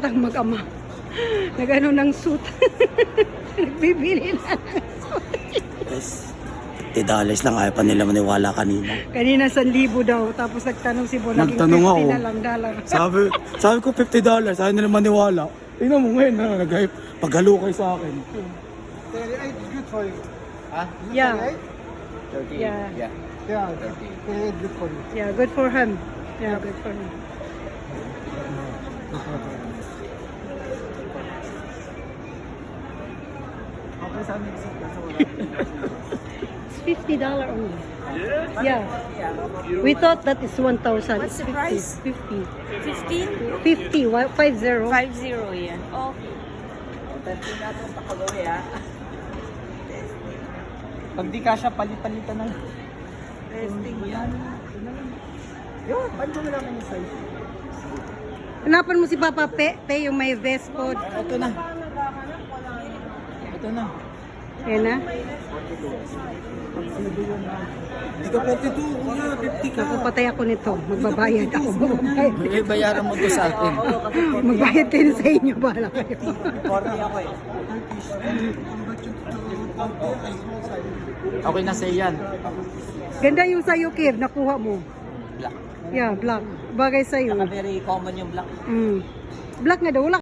Ang mag-ama. Nag-ano ng suit. Nagbibili na ng suit. Yes. $50 lang, ayaw pa nila maniwala kanina. Kanina 1,000 daw. Tapos nagtanong si Bo. Nagtanong ako. $50 na lang dalang. Sabi ko $50, ayaw nila maniwala. Tingnan mo ngayon, nag-hype. Paghalo kayo sa akin. 38 is good for you. Huh? Yeah. 30. Yeah. Yeah. Yeah, 38 good for you. Yeah, good for him. Yeah, good for him. Okay, sa amin. It's $50 only. Yeah. We thought that is 1,000. What's It's the price? 50. 15? 50. 50. 50 yan. Okay. Pag di ka siya, palit-palitan na. Testing yan. Yun, paano mo naman yung size? Hanapan mo si Papa Pe yung may vest po. Ito na. Ito na. Yan na. Hindi ka 42, kuya. 50 ka. Kapatay ako nito. Magbabayad ako. Magbabayad. Eh, bayaran mo to sa akin. Magbayad din sa inyo. Bahala kayo. 40 ako eh. Okay na sa'yo yan. Ganda yung sa'yo, Kev. Nakuha mo. Black. Yeah, black. Bagay sa'yo. Very common yung black. Black nga daw. Wala